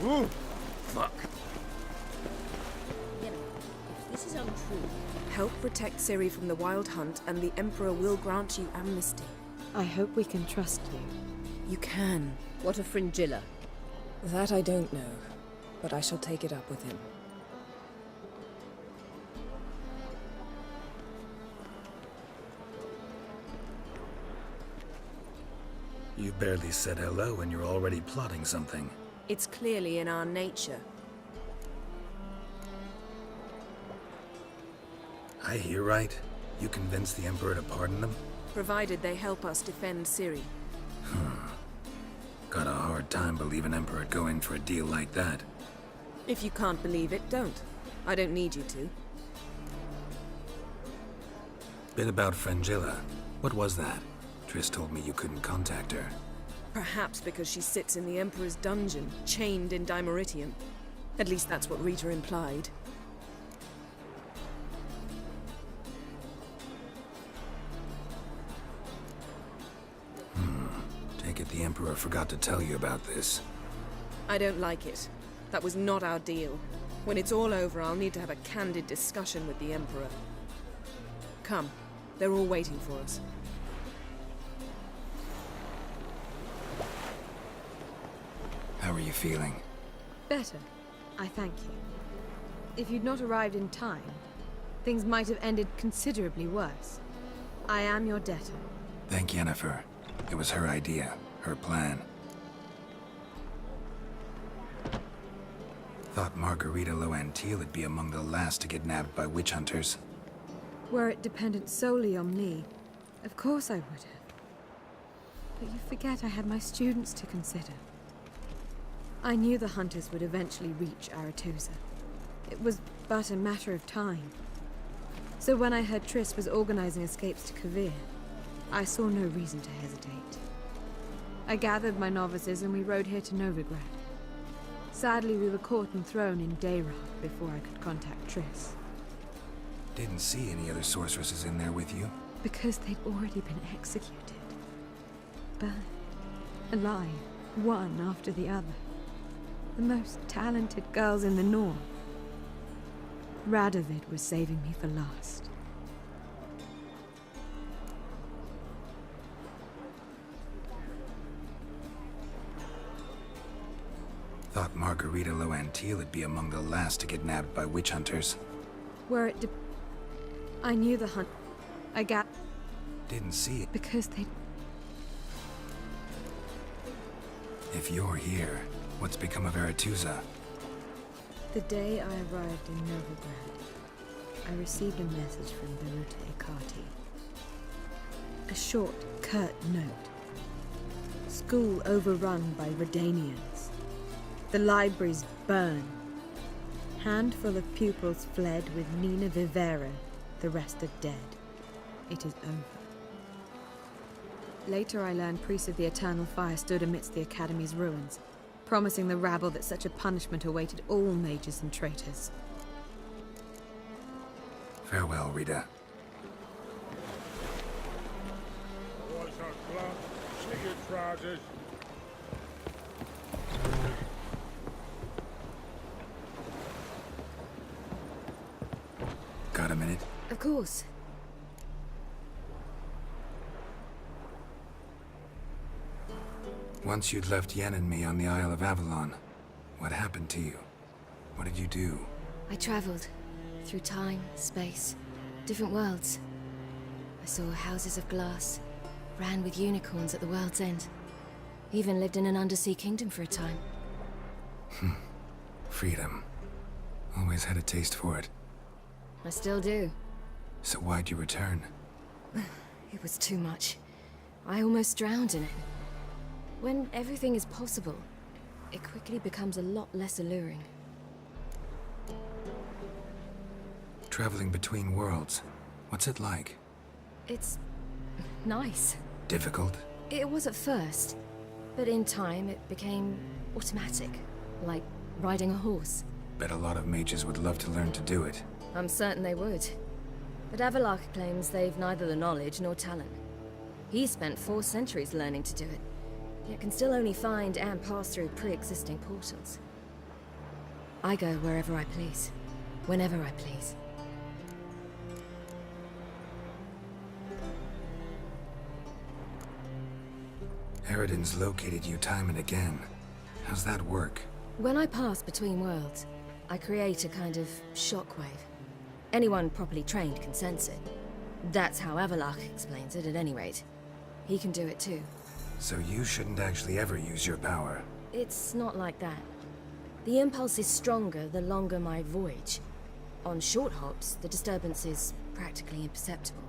Ooh! Fuck. You know, if this is untrue... Help protect Ciri from the Wild Hunt, and the Emperor will grant you amnesty. I hope we can trust you. You can. What of Fringilla? That I don't know, but I shall take it up with him. You barely said hello and you're already plotting something. It's clearly in our nature. I hear right. You convinced the Emperor to pardon them? Provided they help us defend Ciri. Got a hard time believing Emperor'd go in for a deal like that. If you can't believe it, don't. I don't need you to. Bit about Fringilla. What was that? Triss told me you couldn't contact her. Perhaps because she sits in the Emperor's dungeon, chained in Dimeritium. At least that's what Rita implied. Take it the Emperor forgot to tell you about this. I don't like it. That was not our deal. When it's all over, I'll need to have a candid discussion with the Emperor. Come. They're all waiting for us. How are you feeling? Better. I thank you. If you'd not arrived in time, things might have ended considerably worse. I am your debtor. Thank Yennefer. It was her idea, her plan. Thought Margarita Loantile would be among the last to get nabbed by witch hunters. Were it dependent solely on me, of course I would have. But you forget I had my students to consider. I knew the hunters would eventually reach Aretusa. It was but a matter of time. So when I heard Triss was organizing escapes to Kavir, I saw no reason to hesitate. I gathered my novices and we rode here to Novigrad. Sadly, we were caught and thrown in Dayrah before I could contact Triss. Didn't see any other sorceresses in there with you? Because they'd already been executed. Burned. Alive. One after the other. The most talented girls in the North. Radovid was saving me for last. Thought Margarita Loantile would be among the last to get nabbed by witch hunters. Were it I knew the hunt. Didn't see it. Because they... If you're here, what's become of Aretusa? The day I arrived in Novigrad, I received a message from Beruta Ikati. A short, curt note. School overrun by Redanians. The libraries burned. Handful of pupils fled with Nina Vivera, the rest are dead. It is over. Later I learned priests of the Eternal Fire stood amidst the Academy's ruins, promising the rabble that such a punishment awaited all mages and traitors. Farewell, Rita. Boys are club. See your trousers. Got a minute? Of course. Once you'd left Yen and me on the Isle of Avalon, what happened to you? What did you do? I traveled through time, space, different worlds. I saw houses of glass, ran with unicorns at the world's end. Even lived in an undersea kingdom for a time. Freedom. Always had a taste for it. I still do. So why'd you return? It was too much. I almost drowned in it. When everything is possible, it quickly becomes a lot less alluring. Traveling between worlds. What's it like? It's nice. Difficult? It was at first, but in time it became automatic, like riding a horse. Bet a lot of mages would love to learn to do it. I'm certain they would. But Avalark claims they've neither the knowledge nor talent. He spent 4 centuries learning to do it, yet can still only find and pass through pre-existing portals. I go wherever I please, whenever I please. Eridan's located you time and again. How's that work? When I pass between worlds, I create a kind of shockwave. Anyone properly trained can sense it. That's how Avalok explains it, at any rate. He can do it too. So you shouldn't actually ever use your power. It's not like that. The impulse is stronger the longer my voyage. On short hops, the disturbance is practically imperceptible.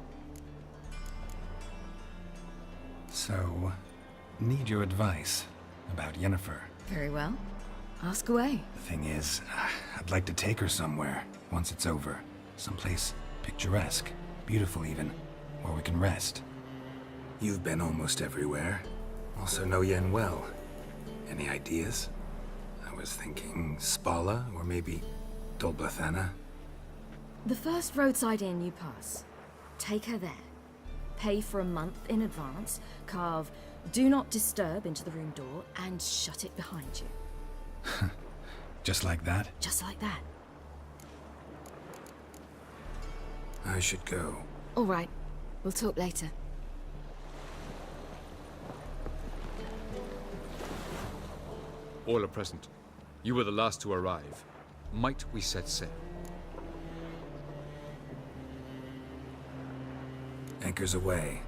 So, need your advice about Yennefer. Very well. Ask away. The thing is, I'd like to take her somewhere, once it's over. Someplace picturesque, beautiful even, where we can rest. You've been almost everywhere. Also know Yen well. Any ideas? I was thinking Spala, or maybe Dolblathana. The first roadside inn you pass. Take her there. Pay for a month in advance, carve "Do Not Disturb" into the room door, and shut it behind you. Just like that? Just like that. I should go. All right. We'll talk later. All are present. You were the last to arrive. Might we set sail? Anchors away.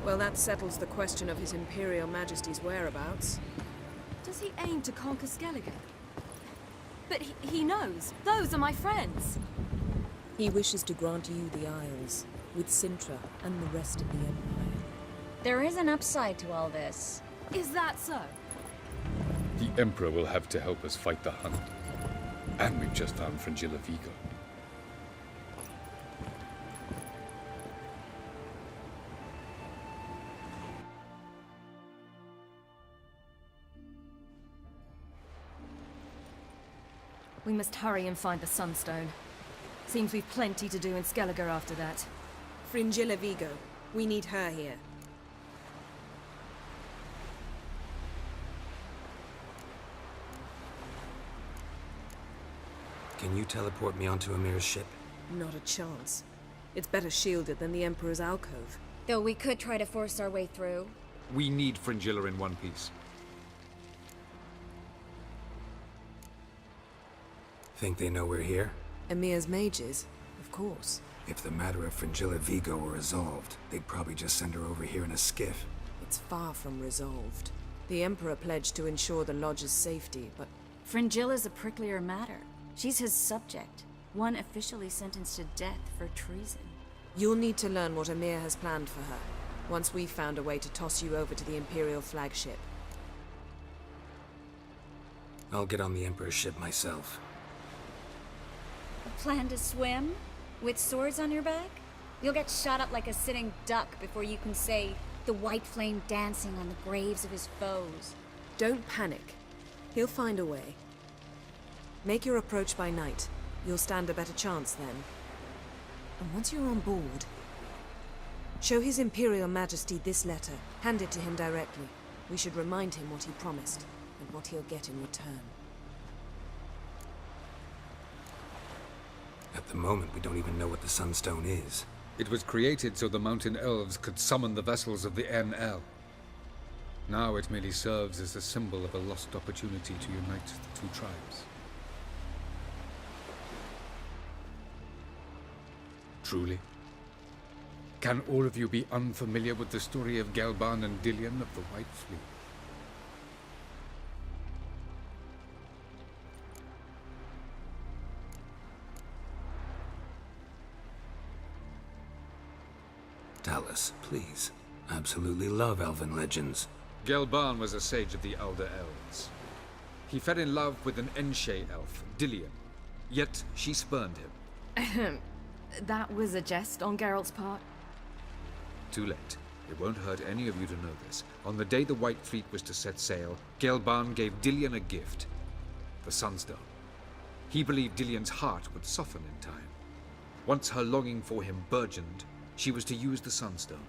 Well, that settles the question of His Imperial Majesty's whereabouts. Does he aim to conquer Skellige? But he knows. Those are my friends. He wishes to grant you the Isles, with Sintra and the rest of the Empire. There is an upside to all this. Is that so? The Emperor will have to help us fight the Hunt. And we've just found Fringilla Vigo. We must hurry and find the Sunstone. Seems we've plenty to do in Skellige after that. Fringilla Vigo. We need her here. Can you teleport me onto Amir's ship? Not a chance. It's better shielded than the Emperor's alcove. Though we could try to force our way through. We need Fringilla in one piece. Think they know we're here? Emir's mages? Of course. If the matter of Fringilla Vigo were resolved, they'd probably just send her over here in a skiff. It's far from resolved. The Emperor pledged to ensure the Lodge's safety, but Fringilla's a pricklier matter. She's his subject, one officially sentenced to death for treason. you'll need to learn what Emir has planned for her, once we've found a way to toss you over to the Imperial flagship. I'll get on the Emperor's ship myself. A plan to swim? With swords on your back? You'll get shot up like a sitting duck before you can say, "The white flame dancing on the graves of his foes." Don't panic. He'll find a way. Make your approach by night. You'll stand a better chance then. And once you're on board, show His Imperial Majesty this letter. Hand it to him directly. We should remind him what he promised, and what he'll get in return. At the moment, we don't even know what the Sunstone is. It was created so the Mountain Elves could summon the vessels of the NL. Now it merely serves as a symbol of a lost opportunity to unite the two tribes. Truly? Can all of you be unfamiliar with the story of Gelban and Dillion of the White Fleet? Tell us, please. I absolutely love elven legends. Gelban was a sage of the Elder Elves. He fell in love with an Enshe elf, Dillion, yet she spurned him. That was a jest on Geralt's part. Too late. It won't hurt any of you to know this. On the day the White Fleet was to set sail, Gelban gave Dillion a gift. The Sunstone. He believed Dillion's heart would soften in time. Once her longing for him burgeoned, she was to use the Sunstone.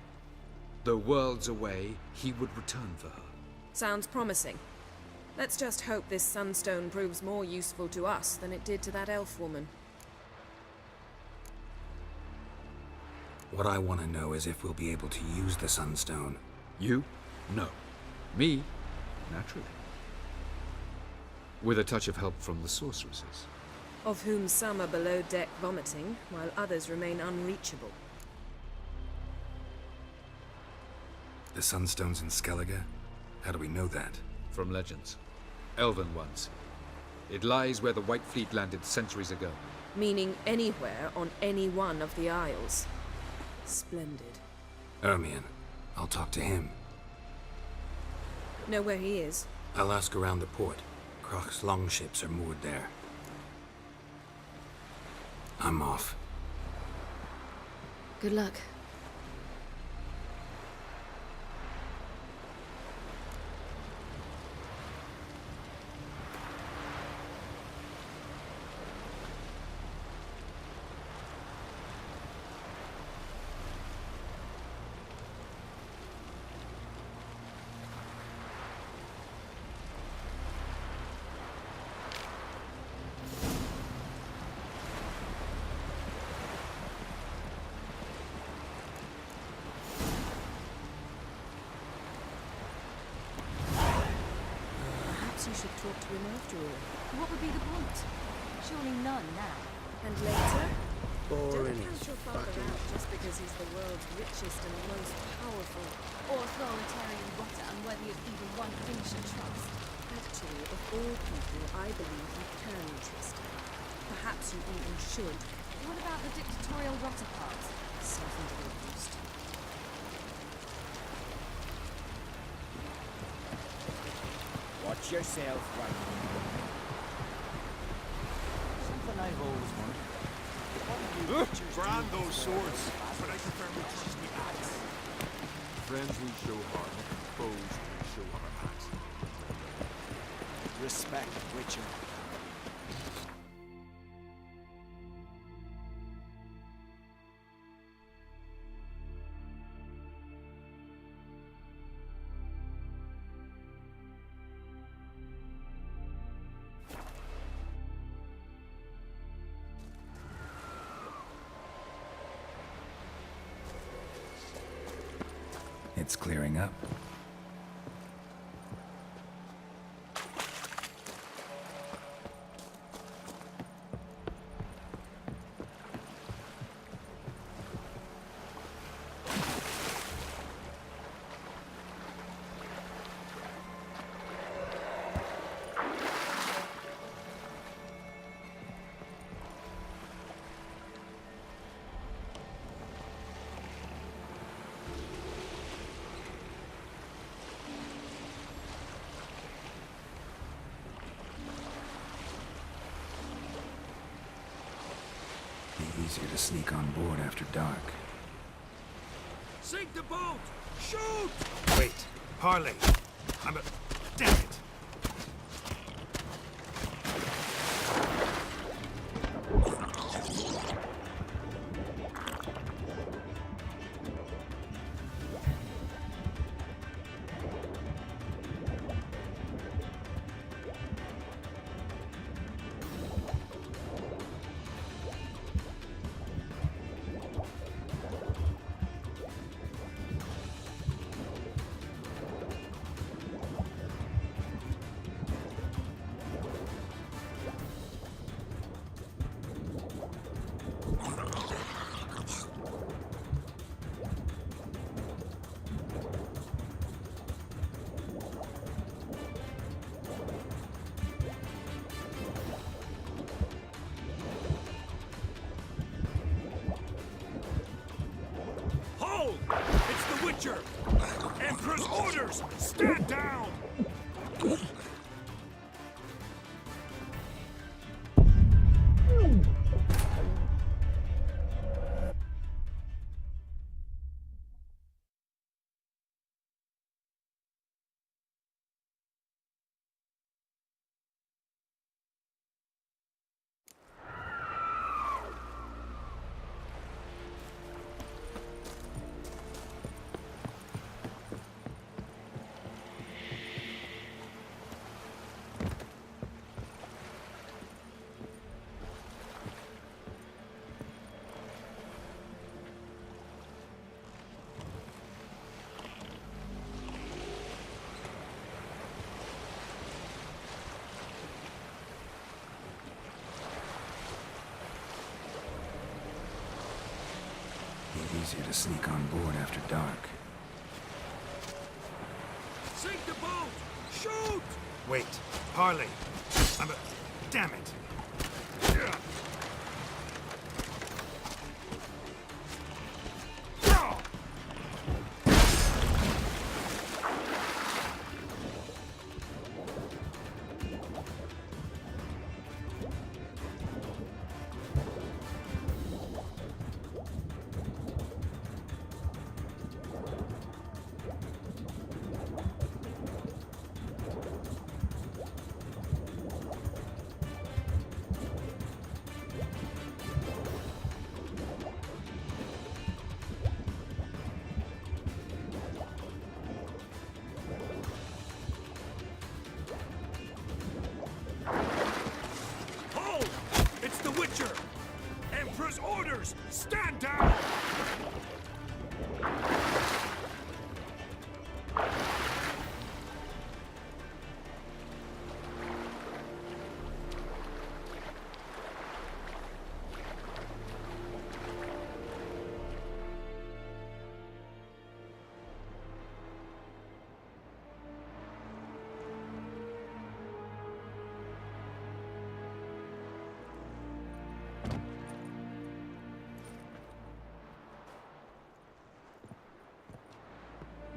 Though worlds away, he would return for her. Sounds promising. Let's just hope this sunstone proves more useful to us than it did to that elf woman. What I want to know is if we'll be able to use the Sunstone. You? No. Me? Naturally. With a touch of help from the sorceresses. Of whom some are below deck vomiting, while others remain unreachable. The Sunstone's in Skellige? How do we know that? From legends. Elven ones. It lies where the White Fleet landed centuries ago. Meaning anywhere on any one of the Isles. Splendid. Ermion. I'll talk to him. Know where he is? I'll ask around the port. Croc's longships are moored there. I'm off. Good luck. You should talk to him after all. What would be the point? Surely none now. And later? Boring Don't count as your father fucking. out just because he's the world's richest and most powerful. Authoritarian rotter unworthy of even one Finnish trust. Actually, of all people, I believe you can trust him. Perhaps you even should. What about the dictatorial rotter part? Self-introduced. Watch yourself, right? Something I've always wanted. Brand those swords, but I firmly trust the axe. Friends we show hard, foes we show our axe. Respect, Witcher. It's clearing up. Be easier to sneak on board after dark. Sink the boat! Shoot! Wait, parley. I'm a... Damn it! Hold! It's the Witcher! Emperor's orders! Stand down! Easier to sneak on board after dark. Sink the boat! Shoot! Wait, Harley. Damn it! Hold! It's the Witcher! Emperor's orders! Stand down!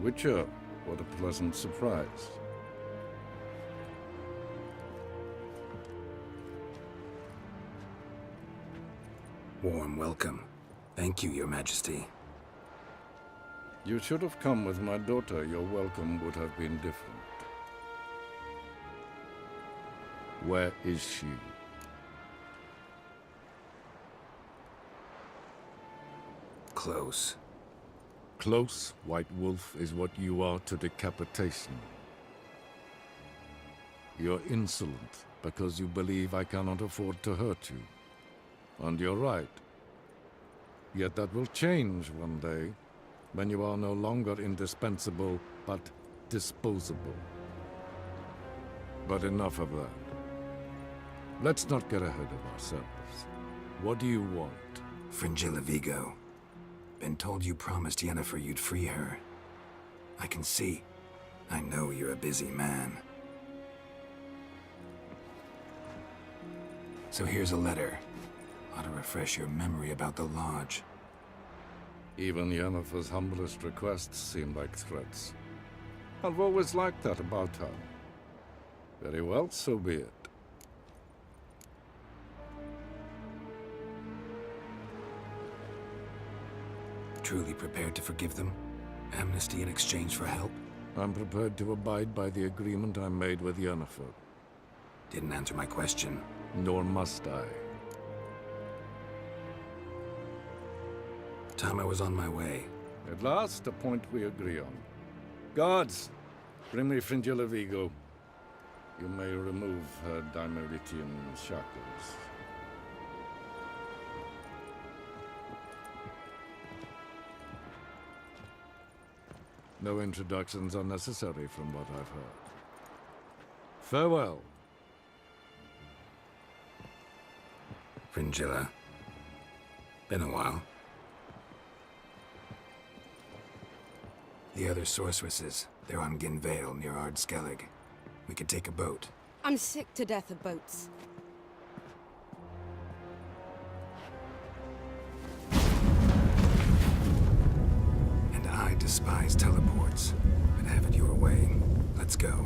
Witcher, what a pleasant surprise. Warm welcome. Thank you, Your Majesty. You should have come with my daughter. Your welcome would have been different. Where is she? Close. Close, White Wolf, is what you are to decapitation. You're insolent because you believe I cannot afford to hurt you. And you're right. Yet that will change one day, when you are no longer indispensable, but disposable. But enough of that. Let's not get ahead of ourselves. What do you want? Fringilla Vigo. Been told you promised Yennefer you'd free her. I can see. I know you're a busy man. So here's a letter. Ought to refresh your memory about the Lodge. Even Yennefer's humblest requests seem like threats. I've always liked that about her. Very well, so be it. Truly prepared to forgive them? Amnesty in exchange for help? I'm prepared to abide by the agreement I made with Yennefer. Didn't answer my question. Nor must I. Time I was on my way. At last, a point we agree on. Guards, bring me Fringilla Vigo. You may remove her Dimeritian shackles. No introductions are necessary from what I've heard. Farewell. Fringilla. Been a while. The other sorceresses, they're on Ginvale near Ardskellig. We could take a boat. I'm sick to death of boats. despise teleports, but have it your way. Let's go.